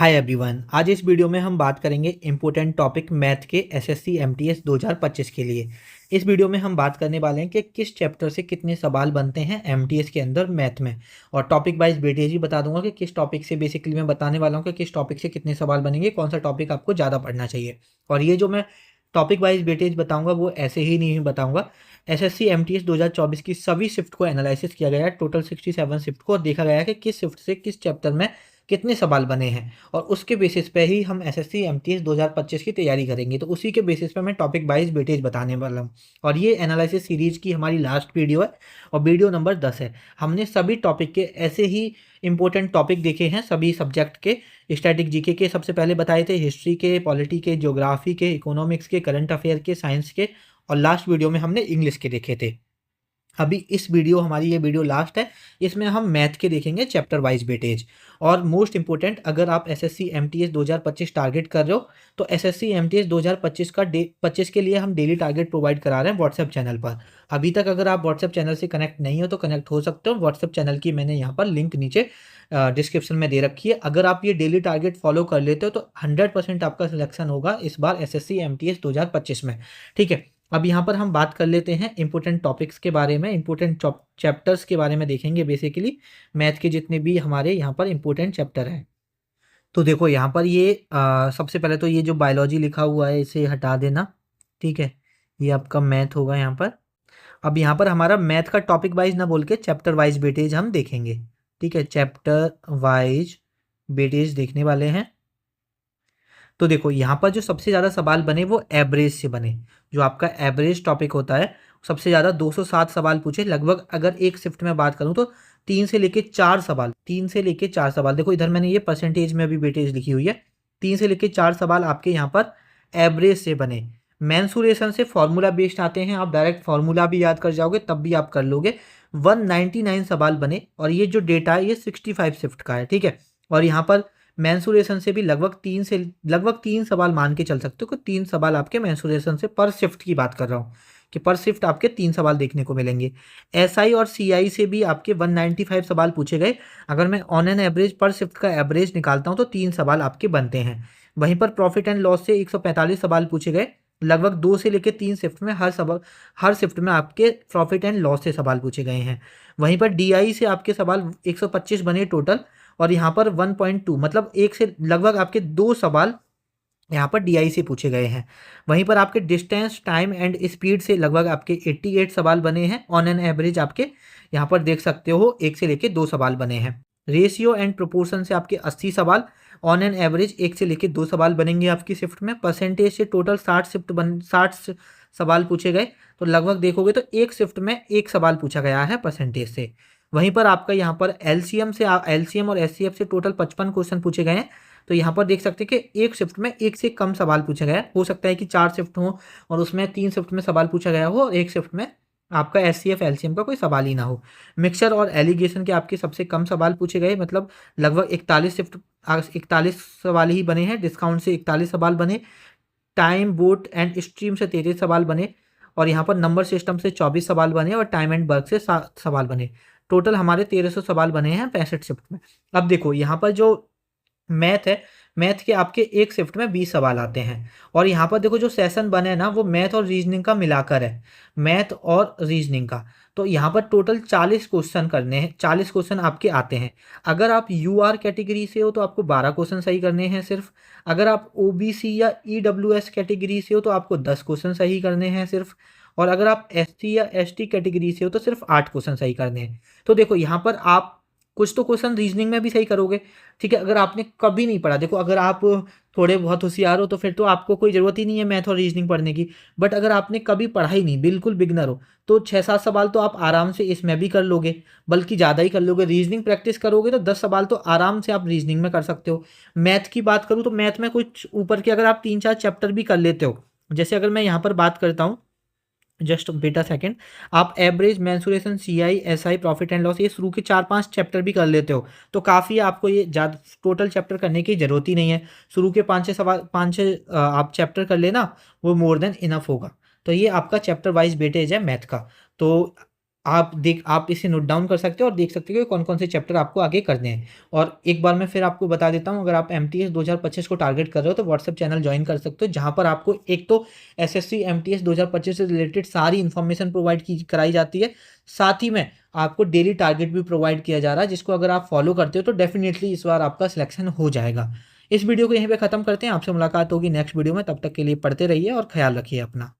Hi everyone, आज इस video में हम बात करेंगे इम्पोर्टेंट टॉपिक मैथ के एसएससी एमटीएस 2025 के लिए। इस वीडियो में हम बात करने वाले हैं कि किस चैप्टर से कितने सवाल बनते हैं एमटीएस के अंदर मैथ में, और टॉपिक वाइज वेटेज भी बता दूंगा कि किस टॉपिक से बेसिकली मैं बताने वाला हूँ कि किस टॉपिक से कितने सवाल बनेंगे, कौन सा टॉपिक आपको ज़्यादा पढ़ना चाहिए। और ये जो मैं टॉपिक वाइज वेटेज बताऊंगा वो ऐसे ही नहीं बताऊंगा। एसएससी एमटीएस 2024 की सभी शिफ्ट को एनालिसिस किया गया है, टोटल 67 शिफ्ट को, और देखा गया है कि किस शिफ्ट से किस चैप्टर में कितने सवाल बने हैं, और उसके बेसिस पे ही हम एसएससी एमटीएस 2025 की तैयारी करेंगे। तो उसी के बेसिस पे मैं टॉपिक वाइज वेटेज बताने वाला हूँ। और ये एनालिसिस सीरीज की हमारी लास्ट वीडियो है और वीडियो नंबर 10 है। हमने सभी टॉपिक के ऐसे ही इंपॉर्टेंट टॉपिक देखे हैं, सभी सब्जेक्ट के। स्टैटिक जीके के सबसे पहले बताए थे, हिस्ट्री के, पॉलिटी के, ज्योग्राफी के, इकोनॉमिक्स के, करंट अफेयर के, साइंस के, और लास्ट वीडियो में हमने इंग्लिश के देखे थे। अभी इस वीडियो हमारी ये वीडियो लास्ट है, इसमें हम मैथ के देखेंगे चैप्टर वाइज वेटेज। और मोस्ट इंपोर्टेंट, अगर आप एसएससी एमटीएस 2025 टारगेट कर रहे हो तो एसएससी एमटीएस 2025 का 25 के लिए हम डेली टारगेट प्रोवाइड करा रहे हैं व्हाट्सएप चैनल पर। अभी तक अगर आप व्हाट्सएप चैनल से कनेक्ट नहीं हो तो कनेक्ट हो सकते हो। व्हाट्सएप चैनल की मैंने यहाँ पर लिंक नीचे डिस्क्रिप्शन में दे रखी है। अगर आप ये डेली टारगेट फॉलो कर लेते हो तो 100% आपका सिलेक्शन होगा इस बार एसएससी एमटीएस 2025 में। ठीक है, अब यहाँ पर हम बात कर लेते हैं इंपॉर्टेंट टॉपिक्स के बारे में, इंपॉर्टेंट चैप्टर्स के बारे में देखेंगे बेसिकली मैथ के जितने भी हमारे यहाँ पर इंपॉर्टेंट चैप्टर हैं। तो देखो यहाँ पर ये सबसे पहले तो ये जो बायोलॉजी लिखा हुआ है इसे हटा देना। ठीक है, ये आपका मैथ होगा यहाँ पर। अब यहाँ पर हमारा मैथ का टॉपिक वाइज ना बोल के चैप्टर वाइज वेटेज हम देखेंगे। ठीक है, चैप्टर वाइज वेटेज देखने वाले हैं। तो देखो यहाँ पर जो सबसे ज़्यादा सवाल बने वो एवरेज से बने। जो आपका एवरेज टॉपिक होता है सबसे ज़्यादा 207 सवाल पूछे लगभग। अगर एक शिफ्ट में बात करूँ तो 3 से लेके 4 सवाल। देखो इधर मैंने ये परसेंटेज में अभी वेटेज लिखी हुई है। 3 से लेके 4 सवाल आपके यहाँ पर एवरेज से बने। मैंसुरेशन से फॉर्मूला बेस्ड आते हैं, आप डायरेक्ट फॉर्मूला भी याद कर जाओगे तब भी आप कर लोगे। 199 सवाल बने, और ये जो डेटा है ये 65 शिफ्ट का है। ठीक है, और यहाँ पर मैंसुरेशन से भी लगभग 3 सवाल मान के चल सकते हो कि 3 सवाल आपके मैंसुरेशन से, पर शिफ्ट की बात कर रहा हूँ कि पर शिफ्ट आपके 3 सवाल देखने को मिलेंगे। एसआई और सीआई से भी आपके 195 सवाल पूछे गए। अगर मैं ऑन एन एवरेज पर शिफ्ट का एवरेज निकालता हूँ तो 3 सवाल आपके बनते हैं। वहीं पर प्रॉफिट एंड लॉस से 145 सवाल पूछे गए। लगभग 2 से लेकर 3 शिफ्ट में हर शिफ्ट में आपके प्रॉफिट एंड लॉस से सवाल पूछे गए हैं। वहीं पर डीआई से आपके सवाल 125 बने टोटल, और यहाँ पर 1.2 मतलब एक से लगभग आपके 2 सवाल यहाँ पर डीआई से पूछे गए हैं। वहीं पर आपके डिस्टेंस, टाइम एंड स्पीड से लगभग आपके 88 सवाल बने हैं। ऑन एन एवरेज आपके यहाँ पर देख सकते हो 1 से लेके 2 सवाल बने हैं। रेशियो एंड प्रोपोर्शन से आपके 80 सवाल। ऑन एन एवरेज 1 से लेके 2 सवाल बनेंगे आपकी शिफ्ट में। परसेंटेज से टोटल 60 सवाल पूछे गए, तो लगभग देखोगे तो एक शिफ्ट में 1 सवाल पूछा गया है परसेंटेज से। वहीं पर आपका यहाँ पर एलसीएम और एचसीएफ से टोटल 55 क्वेश्चन पूछे गए हैं। तो यहाँ पर देख सकते हैं कि एक शिफ्ट में 1 से कम सवाल पूछा गया है। हो सकता है कि 4 शिफ्ट हो और उसमें 3 शिफ्ट में सवाल पूछा गया हो और एक शिफ्ट में आपका एचसीएफ एलसीएम का कोई सवाल ही ना हो। मिक्सचर और एलिगेशन के आपके सबसे कम सवाल पूछे गए, मतलब लगभग 41 सवाल ही बने हैं। डिस्काउंट से 41 सवाल बने। टाइम, बोट एंड स्ट्रीम से 33 सवाल बने, और यहाँ पर नंबर सिस्टम से 24 सवाल बने, और टाइम एंड वर्क से 7 सवाल बने। टोटल हमारे 1300 सवाल बने हैं 65 शिफ्ट में। अब देखो यहाँ पर जो मैथ है, मैथ के आपके एक शिफ्ट में 20 सवाल आते हैं। और यहाँ पर देखो जो सेशन बने ना वो मैथ और रीजनिंग का मिलाकर है, मैथ और रीजनिंग का। तो यहाँ पर टोटल 40 क्वेश्चन करने हैं, 40 क्वेश्चन आपके आते हैं। अगर आप यूआर कैटेगरी से हो तो आपको 12 क्वेश्चन सही करने हैं सिर्फ। अगर आप ओबीसी या ईडब्ल्यूएस कैटेगरी से हो तो आपको 10 क्वेश्चन सही करने हैं सिर्फ। और अगर आप एससी या एसटी कैटेगरी से हो तो सिर्फ 8 क्वेश्चन सही करने हैं। तो देखो यहाँ पर आप कुछ तो क्वेश्चन रीजनिंग में भी सही करोगे। ठीक है, अगर आपने कभी नहीं पढ़ा, देखो अगर आप थोड़े बहुत होशियार हो तो फिर तो आपको कोई ज़रूरत ही नहीं है मैथ और रीजनिंग पढ़ने की। बट अगर आपने कभी पढ़ा ही नहीं, बिल्कुल बिगनर हो, तो 6-7 सवाल तो आप आराम से इसमें भी कर लोगे, बल्कि ज़्यादा ही कर लोगे। रीजनिंग प्रैक्टिस करोगे तो 10 सवाल तो आराम से आप रीजनिंग में कर सकते हो। मैथ की बात करूँ तो मैथ में कुछ ऊपर के अगर आप 3-4 चैप्टर भी कर लेते हो, जैसे अगर मैं यहाँ पर बात करता हूँ, जस्ट बेटा सेकंड, आप average, mensuration, CI, SI, profit and loss, ये शुरू के 4-5 चैप्टर भी कर लेते हो तो काफ़ी आपको ये ज़्यादा टोटल चैप्टर करने की ज़रूरत ही नहीं है। शुरू के 5-6 आप चैप्टर कर लेना, वो मोर देन इनफ होगा। तो ये आपका चैप्टर वाइज वेटेज है मैथ का। तो आप इसे नोट डाउन कर सकते हो और देख सकते हो कि कौन-कौन से चैप्टर आपको आगे करने हैं। और एक बार मैं फिर आपको बता देता हूँ, अगर आप एमटीएस 2025 को टारगेट कर रहे हो तो व्हाट्सएप चैनल जॉइन कर सकते हो, जहाँ पर आपको एक तो एसएससी एमटीएस 2025 से रिलेटेड सारी इन्फॉर्मेशन प्रोवाइड की कराई जाती है। साथ ही में आपको डेली टारगेट भी प्रोवाइड किया जा रहा है, जिसको अगर आप फॉलो करते हो तो डेफिनिटली इस बार आपका सिलेक्शन हो जाएगा। इस वीडियो को यहीं पे खत्म करते हैं, आपसे मुलाकात होगी नेक्स्ट वीडियो में, तब तक के लिए पढ़ते रहिए और ख्याल रखिए अपना।